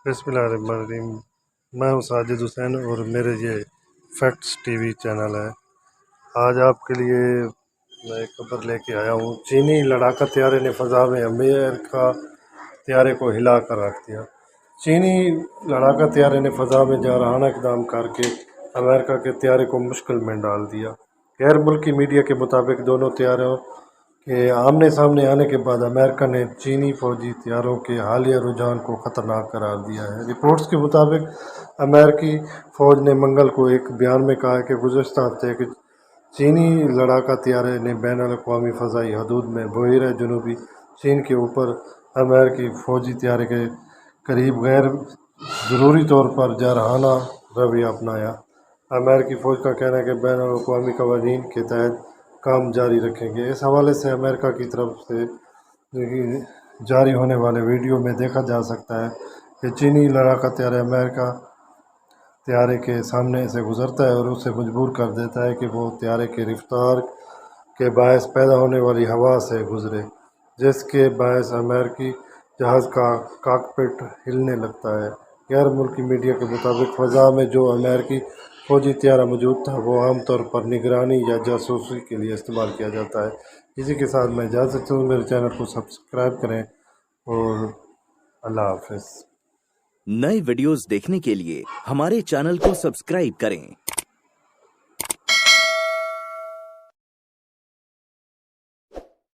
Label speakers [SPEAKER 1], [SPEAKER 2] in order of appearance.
[SPEAKER 1] बिस्मिल्लाहिर्रहमानिर्रहीम। मैं हूँ साजिद हुसैन और मेरे ये फैक्ट्स टीवी चैनल है। आज आपके लिए मैं एक खबर लेके आया हूँ। चीनी लड़ाका त्यारे ने फ़ज़ा में अमेरिका त्यारे को हिला कर रख दिया। चीनी लड़ाका त्यारे ने फ़ज़ा में जारहाना इक़दाम करके अमेरिका के त्यारे को मुश्किल में डाल दिया। गैर मुल्की मीडिया के मुताबिक दोनों त्यारों के आमने सामने आने के बाद अमेरिका ने चीनी फौजी त्यारों के हालिया रुझान को ख़तरनाक करार दिया है। रिपोर्ट्स के मुताबिक अमेरिकी फ़ौज ने मंगल को एक बयान में कहा कि गुज़श्ता हफ्ते कि चीनी लड़ाका त्यारे ने बैनुल-अक़वामी फ़ज़ाई हदूद में बहिरा जनूबी चीन के ऊपर अमेरिकी फ़ौजी त्यारे के करीब गैर ज़रूरी तौर पर जारहाना रवैया अपनाया। अमेरिकी फ़ौज का कहना है कि बैनुल-अक़वामी क़वानीन के तहत काम जारी रखेंगे। इस हवाले से अमेरिका की तरफ से जारी होने वाले वीडियो में देखा जा सकता है कि चीनी लड़ाका त्यारे अमेरिका त्यारे के सामने से गुजरता है और उसे मजबूर कर देता है कि वो त्यारे की रफ्तार के बायस पैदा होने वाली हवा से गुजरे, जिसके बायस अमेरिकी जहाज़ का कॉकपिट हिलने लगता है। गैर मुल्की मीडिया के मुताबिक फ़ज़ा में जो अमेरिकी फ़ौजी त्यारा मौजूद था वो आमतौर पर निगरानी या जासूसी के लिए इस्तेमाल किया जाता है। इसी के साथ मैं इजाज़त हूँ। मेरे चैनल को सब्सक्राइब करें और अल्लाह हाफ़िज़।
[SPEAKER 2] नए वीडियोस देखने के लिए हमारे चैनल को सब्सक्राइब करें।